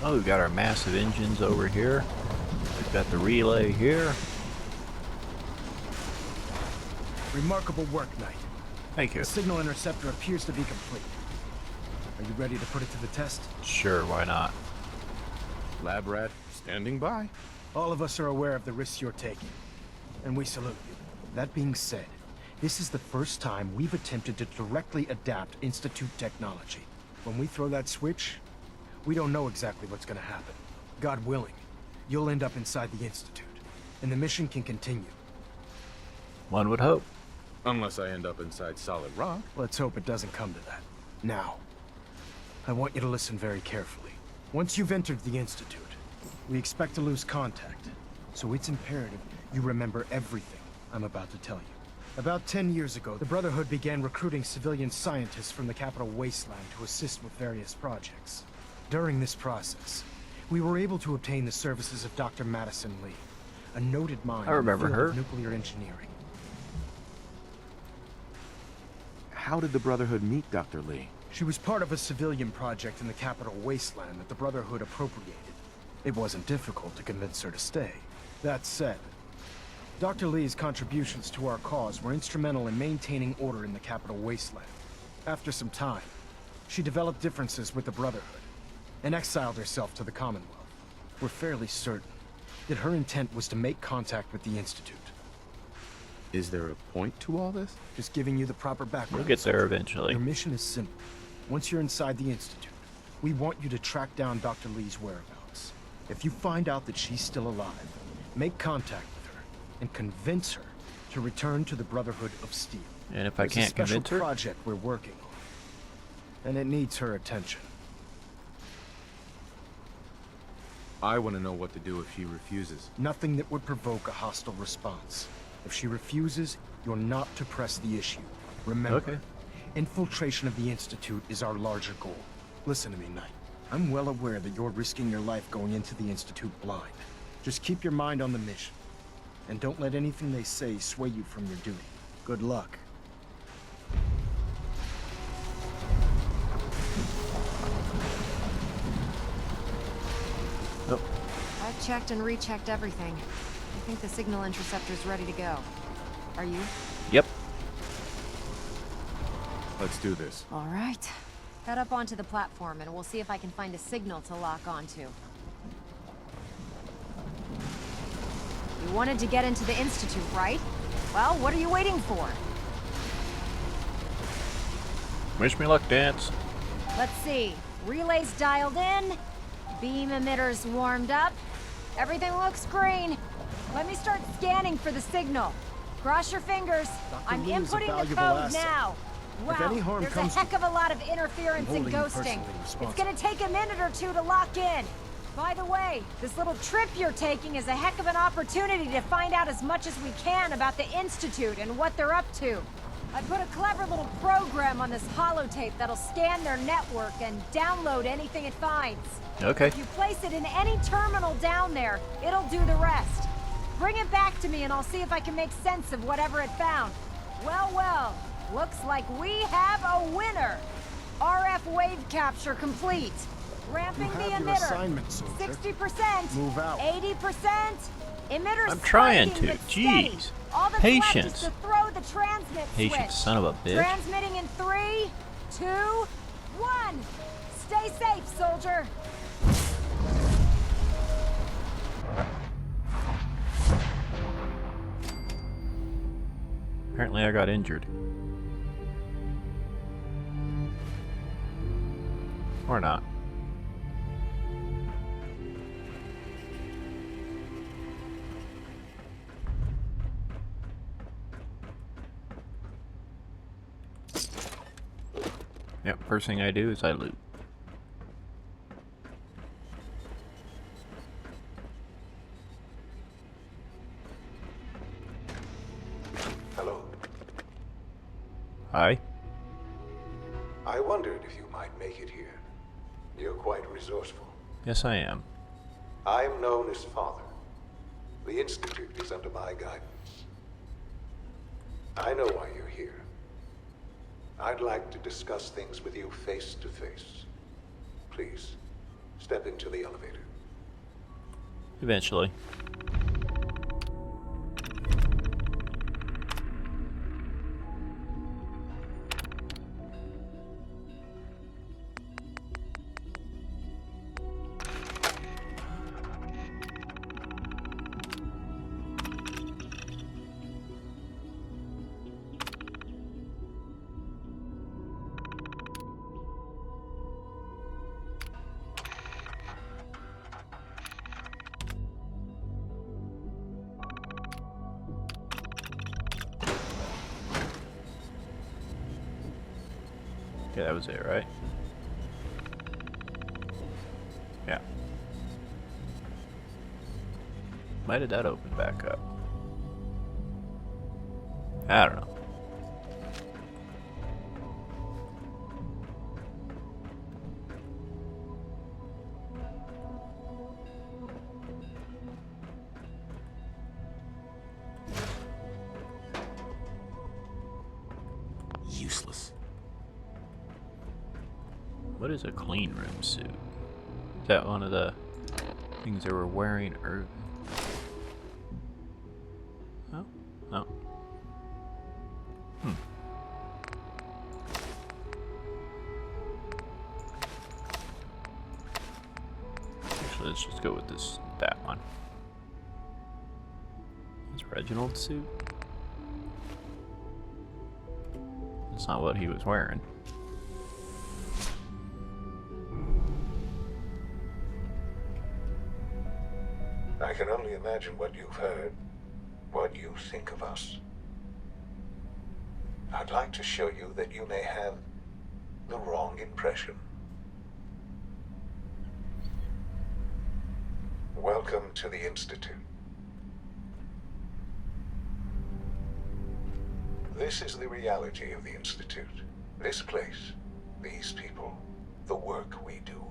Oh, we've got our massive engines over here. We've got the relay here. Remarkable work, Knight. Thank you. The signal interceptor appears to be complete. Are you ready to put it to the test? Sure, why not? Lab rat, standing by. All of us are aware of the risks you're taking, and we salute you. That being said, this is the first time we've attempted to directly adapt Institute technology. When we throw that switch, we don't know exactly what's gonna happen. God willing, you'll end up inside the Institute, and the mission can continue. One would hope. Unless I end up inside solid rock. Let's hope it doesn't come to that. Now, I want you to listen very carefully. Once you've entered the Institute, we expect to lose contact, so it's imperative you remember everything I'm about to tell you. About 10 years ago, the Brotherhood began recruiting civilian scientists from the capital wasteland to assist with various projects. During this process, we were able to obtain the services of Dr. Madison Lee, a noted mind I remember in the field her. of nuclear engineering. How did the Brotherhood meet Dr. Lee? She was part of a civilian project in the capital wasteland that the Brotherhood appropriated. It wasn't difficult to convince her to stay. That said, Dr. Lee's contributions to our cause were instrumental in maintaining order in the capital wasteland. After some time, she developed differences with the Brotherhood and exiled herself to the Commonwealth. We're fairly certain that her intent was to make contact with the Institute. Is there a point to all this? Just giving you the proper background. We'll get there eventually. Your mission is simple. Once you're inside the Institute, we want you to track down Dr. Lee's whereabouts. If you find out that she's still alive, make contact with her and convince her to return to the Brotherhood of Steel. And if I There's can't a special convince her? project we're working on, and it needs her attention. I want to know what to do if she refuses. Nothing that would provoke a hostile response. If she refuses, you're not to press the issue. Remember, Okay. infiltration of the Institute is our larger goal. Listen to me, Knight. I'm well aware that you're risking your life going into the Institute blind. Just keep your mind on the mission. And don't let anything they say sway you from your duty. Good luck. Nope. I've checked and rechecked everything. I think the signal interceptor's ready to go. Are you? Yep. Let's do this. All right. Head up onto the platform and we'll see if I can find a signal to lock onto. You wanted to get into the Institute, right? Well, what are you waiting for? Wish me luck, Dance. Let's see. Relays dialed in. Beam emitters warmed up. Everything looks green. Let me start scanning for the signal. Cross your fingers. I'm Lee is a inputting the valuable code asset. now. If Wow, any harm there's a comes heck of a lot of interference I'm and holding you ghosting. personally It's responsible. gonna take a minute or two to lock in. By the way, this little trip you're taking is a heck of an opportunity to find out as much as we can about the Institute and what they're up to. I put a clever little program on this holotape that'll scan their network and download anything it finds. Okay. If you place it in any terminal down there, it'll do the rest. Bring it back to me and I'll see if I can make sense of whatever it found. Well, well, looks like we have a winner. RF wave capture complete. Ramping You the have your emitter. assignment, soldier. 60%. Move out. 80%. Emitter I'm trying spiking, to. but steady. Jeez. All that's left Patience. is to throw the transmit Patient switch. son of a bitch. Transmitting in 3, 2, 1. Stay safe, soldier. Apparently I got injured. Or not. Yep, first thing I do is I loot. Hello. Hi. I wondered if you might make it here. You're quite resourceful. Yes, I am. I'm known as Father. The Institute is under my guidance. I know why you're here. I'd like to discuss things with you face to face. Please, Step into the elevator. Eventually. Okay, that was it, right? Yeah. Why did that open back up? I don't know. Useless. What is a clean room suit? Is that one of the things they were wearing earlier? Oh, oh. Actually, let's just go with that one. Is Reginald's suit? That's not what he was wearing. I can only imagine what you've heard, what you think of us. I'd like to show you that you may have the wrong impression. Welcome to the Institute. This is the reality of the Institute. This place, these people, the work we do.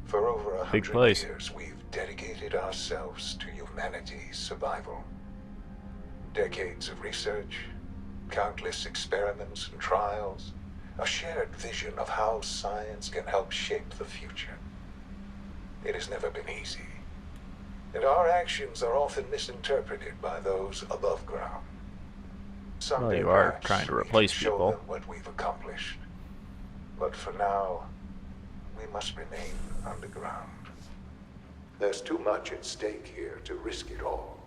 For over 100 years, we've dedicated ourselves to humanity's survival. Decades of research, countless experiments and trials, a shared vision of how science can help shape the future. It has never been easy, and our actions are often misinterpreted by those above ground. Well, you are trying to replace show people. them what we've accomplished, but for now, we must remain underground. There's too much at stake here to risk it all.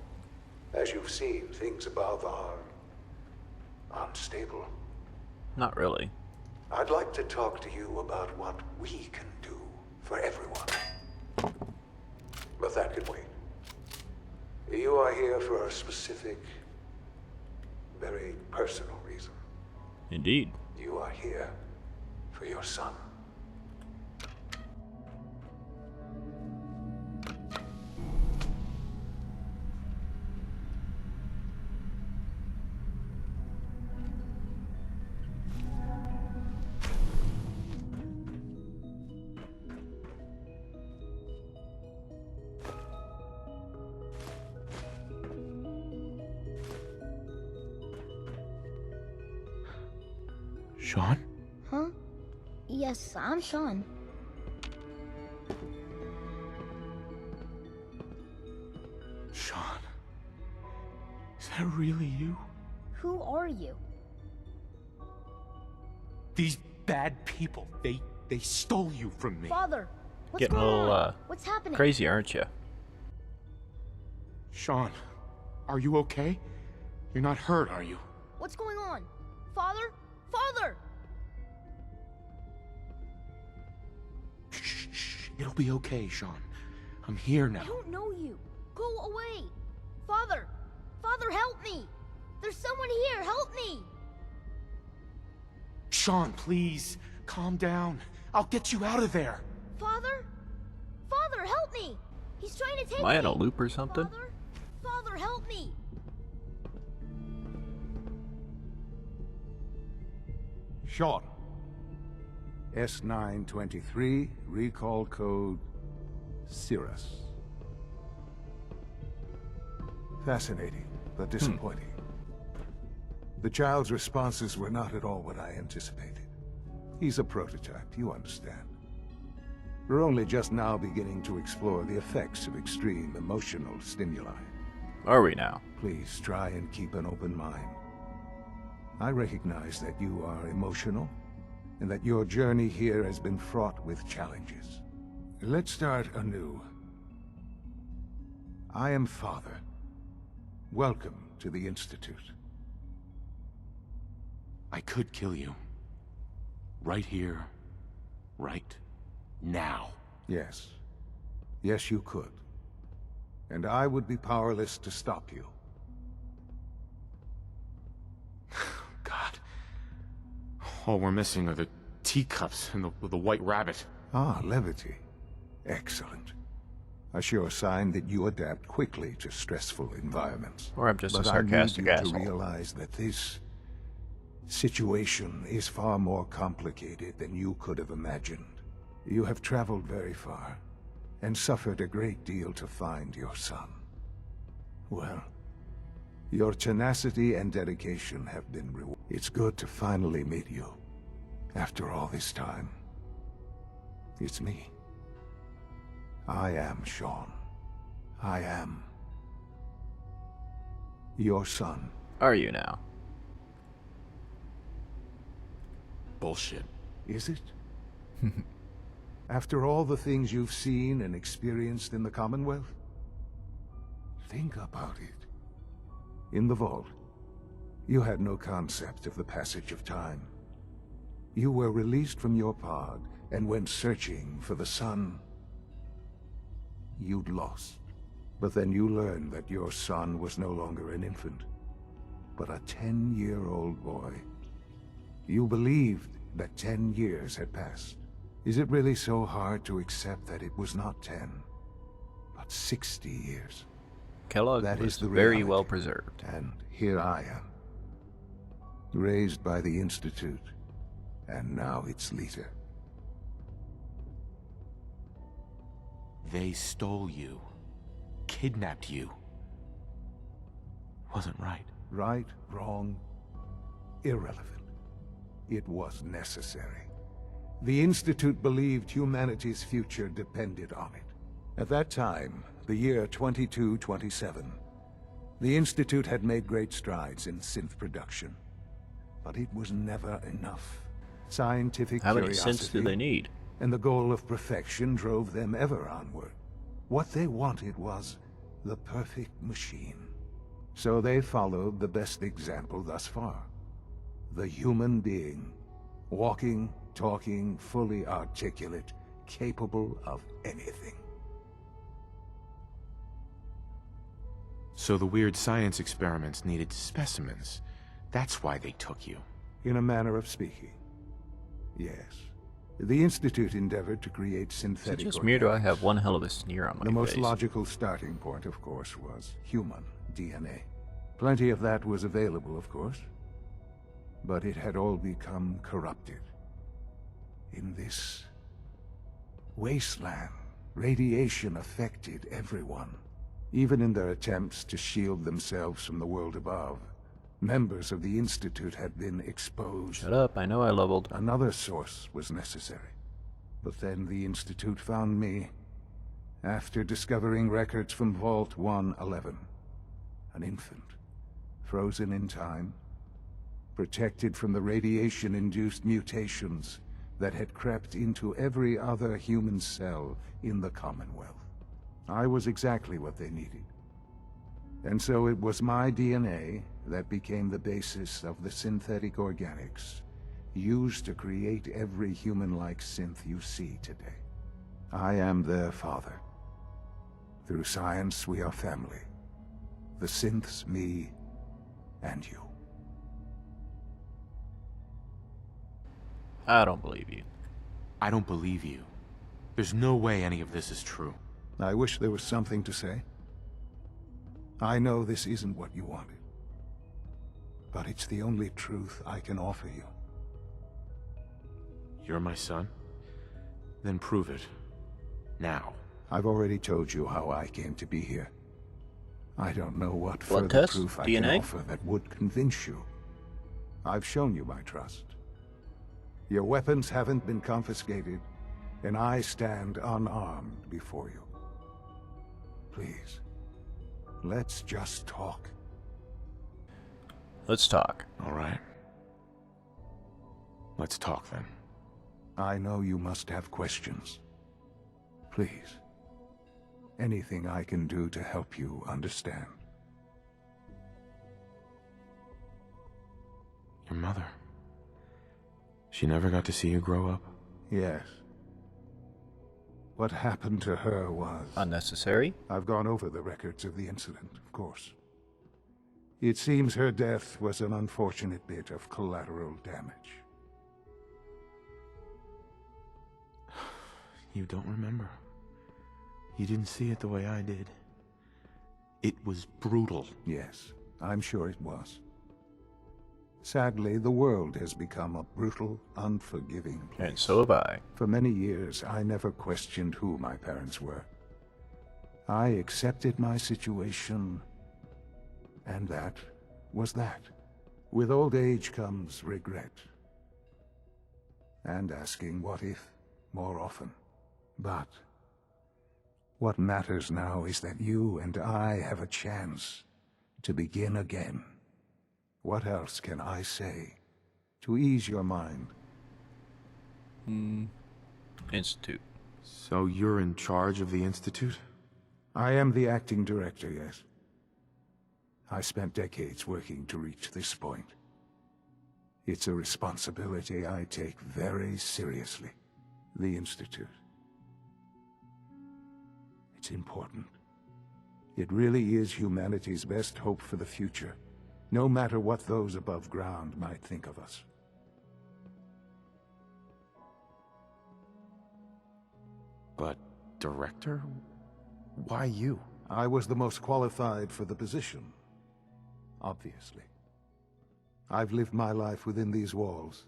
As you've seen, things above are unstable. Not really. I'd like to talk to you about what we can do for everyone. But that can wait. You are here for a specific, very personal reason. Indeed. You are here for your son. Sean? Huh? Yes, I'm Sean. Sean? Is that really you? Who are you? These bad people, they stole you from me. Father, what's Getting a going little on? What's happening? crazy, aren't you? Sean, are you okay? You're not hurt, are you? What's going on? Father? Father! Shh. It'll be okay, Sean. I'm here now. I don't know you. Go away. Father! Father, help me! There's someone here, help me! Sean, please, calm down. I'll get you out of there. Father? Father, help me! He's trying to take me! Am I in a loop or something? Father? Father, help me! Sean. S923, recall code Cirrus. Fascinating, but disappointing. The child's responses were not at all what I anticipated. He's a prototype, you understand. We're only just now beginning to explore the effects of extreme emotional stimuli. Are we now? Please try and keep an open mind. I recognize that you are emotional, and that your journey here has been fraught with challenges. Let's start anew. I am Father. Welcome to the Institute. I could kill you. Right here. Right now. Yes. Yes, you could. And I would be powerless to stop you. God. All we're missing are the teacups and the white rabbit. Ah, levity. Excellent. A sure sign that you adapt quickly to stressful environments. Or I'm just a but sarcastic I need you asshole. to realize that this situation is far more complicated than you could have imagined. You have traveled very far, and suffered a great deal to find your son. Well, your tenacity and dedication have been rewarded. It's good to finally meet you. After all this time. It's me. I am Sean. I am your son. Are you now? Bullshit. Is it? After all the things you've seen and experienced in the Commonwealth? Think about it. In the vault, you had no concept of the passage of time. You were released from your pod and went searching for the son you'd lost. But then you learned that your son was no longer an infant, but a 10-year-old boy. You believed that 10 years had passed. Is it really so hard to accept that it was not 10, but 60 years? Kellogg That was is the very reality. well preserved. And here I am, raised by the Institute, and now its leader. They stole you. Kidnapped you. Wasn't right. Right, wrong, irrelevant. It was necessary. The Institute believed humanity's future depended on it. At that time, the year 2227, the Institute had made great strides in synth production. But it was never enough. Scientific How many curiosity synths do they need? and the goal of perfection drove them ever onward. What they wanted was the perfect machine. So they followed the best example thus far. The human being. Walking, talking, fully articulate, capable of anything. So the weird science experiments needed specimens. That's why they took you. In a manner of speaking. Yes. The Institute endeavored to create Is it synthetic just me or do I organics. have one hell of a sneer on my The most face? logical starting point, of course, was human DNA. Plenty of that was available, of course. But it had all become corrupted. In this wasteland, radiation affected everyone. Even in their attempts to shield themselves from the world above, members of the Institute had been exposed. Shut up, I know I leveled. Another source was necessary. But then the Institute found me, after discovering records from Vault 111. An infant, frozen in time, protected from the radiation-induced mutations that had crept into every other human cell in the Commonwealth. I was exactly what they needed. And so it was my DNA that became the basis of the synthetic organics used to create every human-like synth you see today. I am their father. Through science, we are family. The synths, me, and you. I don't believe you. I don't believe you. There's no way any of this is true. I wish there was something to say. I know this isn't what you wanted. But it's the only truth I can offer you. You're my son? Then prove it. Now. I've already told you how I came to be here. I don't know what Blood further test? proof I DNA? can offer that would convince you. I've shown you my trust. Your weapons haven't been confiscated, and I stand unarmed before you. Please, let's just talk. Let's talk. All right. Let's talk then. I know you must have questions. Please, anything I can do to help you understand. Your mother. She never got to see you grow up? Yes. What happened to her was... Unnecessary? I've gone over the records of the incident, of course. It seems her death was an unfortunate bit of collateral damage. You don't remember. You didn't see it the way I did. It was brutal. Yes, I'm sure it was. Sadly, the world has become a brutal, unforgiving place. And so have I. For many years, I never questioned who my parents were. I accepted my situation, and that was that. With old age comes regret. And asking what if more often. But what matters now is that you and I have a chance to begin again. What else can I say to ease your mind? Institute. So you're in charge of the Institute? I am the acting director, yes. I spent decades working to reach this point. It's a responsibility I take very seriously. The Institute. It's important. It really is humanity's best hope for the future, no matter what those above ground might think of us. But, director? Why you? I was the most qualified for the position, obviously. I've lived my life within these walls,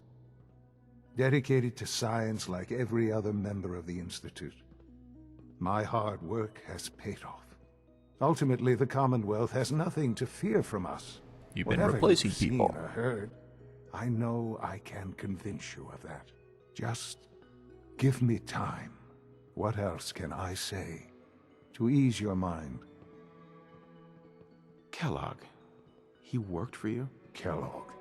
dedicated to science like every other member of the Institute. My hard work has paid off. Ultimately, the Commonwealth has nothing to fear from us. You've been Whatever replacing you've seen people. or heard, I know I can convince you of that. Just give me time. What else can I say to ease your mind? Kellogg. He worked for you? Kellogg.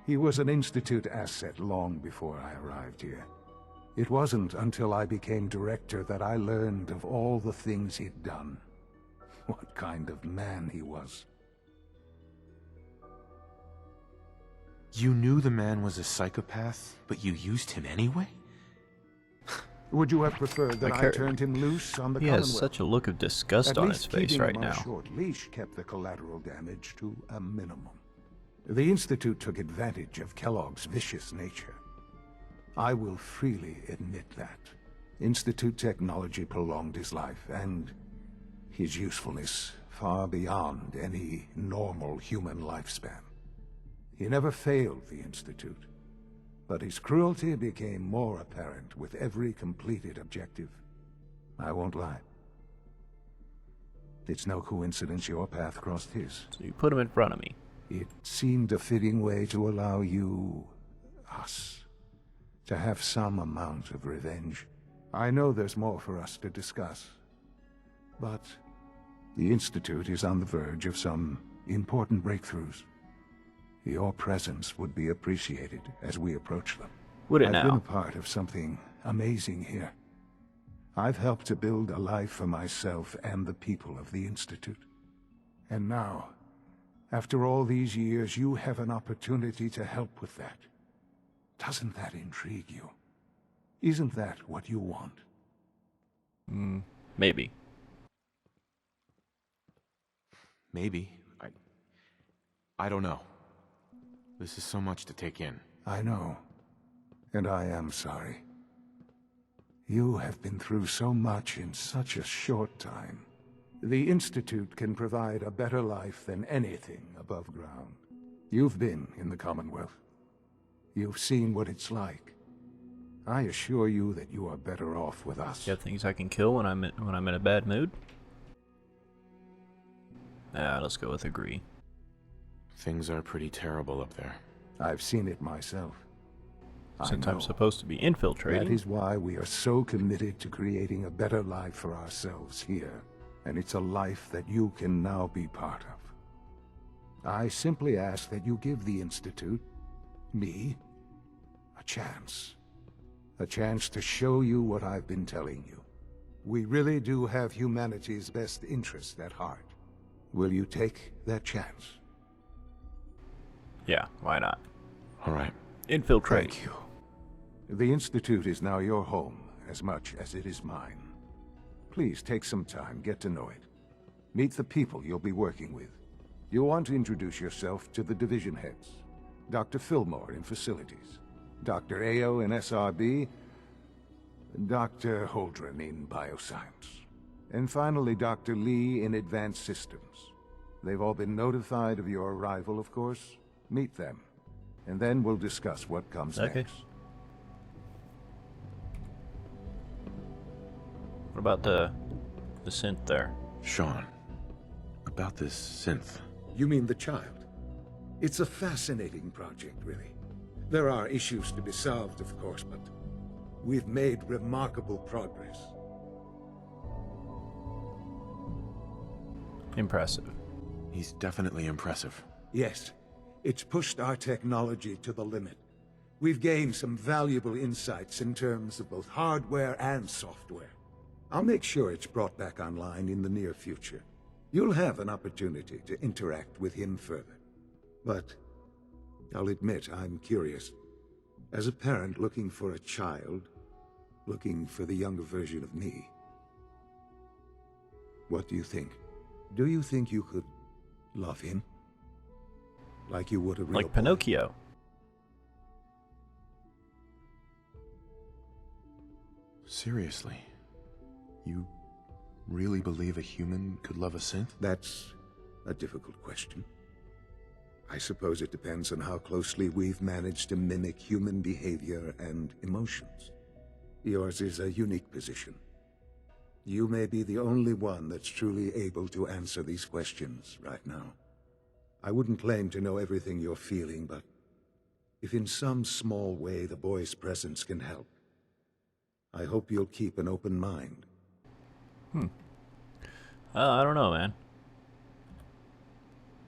He was an Institute asset long before I arrived here. It wasn't until I became director that I learned of all the things he'd done. What kind of man he was. You knew the man was a psychopath, but you used him anyway? Would you have preferred that I turned him loose on the He Commonwealth? has such a look of disgust on his face right now. At least keeping him on a short leash kept the collateral damage to a minimum. The Institute took advantage of Kellogg's vicious nature. I will freely admit that. Institute technology prolonged his life, and his usefulness far beyond any normal human lifespan. He never failed the Institute, but his cruelty became more apparent with every completed objective. I won't lie. It's no coincidence your path crossed his. So you put him in front of me. It seemed a fitting way to allow us, to have some amount of revenge. I know there's more for us to discuss, but the Institute is on the verge of some important breakthroughs. Your presence would be appreciated as we approach them. Would it I've now? been a part of something amazing here. I've helped to build a life for myself and the people of the Institute. And now, after all these years, you have an opportunity to help with that. Doesn't that intrigue you? Isn't that what you want? Maybe. Maybe. I don't know. This is so much to take in. I know. And I am sorry. You have been through so much in such a short time. The Institute can provide a better life than anything above ground. You've been in the Commonwealth. You've seen what it's like. I assure you that you are better off with us. You have things I can kill when I'm in a bad mood? Let's go with agree. Things are pretty terrible up there. I've seen it myself. Since I I'm know. supposed to be infiltrating. That is why we are so committed to creating a better life for ourselves here. And it's a life that you can now be part of. I simply ask that you give the Institute, me, a chance. A chance to show you what I've been telling you. We really do have humanity's best interest at heart. Will you take that chance? Yeah, why not? All right. Infiltrate. Thank you. The Institute is now your home, as much as it is mine. Please take some time, get to know it. Meet the people you'll be working with. You'll want to introduce yourself to the division heads. Dr. Fillmore in Facilities, Dr. Ayo in SRB, Dr. Holdren in Bioscience, and finally Dr. Lee in Advanced Systems. They've all been notified of your arrival, of course. Meet them, and then we'll discuss what comes next. What about the synth there? Sean, about this synth. You mean the child? It's a fascinating project, really. There are issues to be solved, of course, but we've made remarkable progress. Impressive. He's definitely impressive. Yes, it's pushed our technology to the limit. We've gained some valuable insights in terms of both hardware and software. I'll make sure it's brought back online in the near future. You'll have an opportunity to interact with him further. But I'll admit I'm curious. As a parent looking for a child, looking for the younger version of me, what do you think? Do you think you could love him? Like you would a real Like Pinocchio. Seriously? You really believe a human could love a synth? That's a difficult question. I suppose it depends on how closely we've managed to mimic human behavior and emotions. Yours is a unique position. You may be the only one that's truly able to answer these questions right now. I wouldn't claim to know everything you're feeling, but if in some small way the boy's presence can help, I hope you'll keep an open mind. I don't know, man.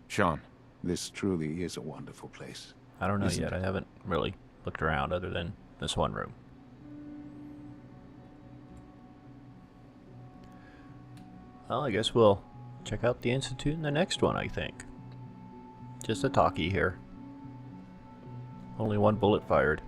Sean. This truly is a wonderful place. I don't know yet. I haven't really looked around other than this one room. Well, I guess we'll check out the Institute in the next one, I think. Just a talkie here. Only one bullet fired.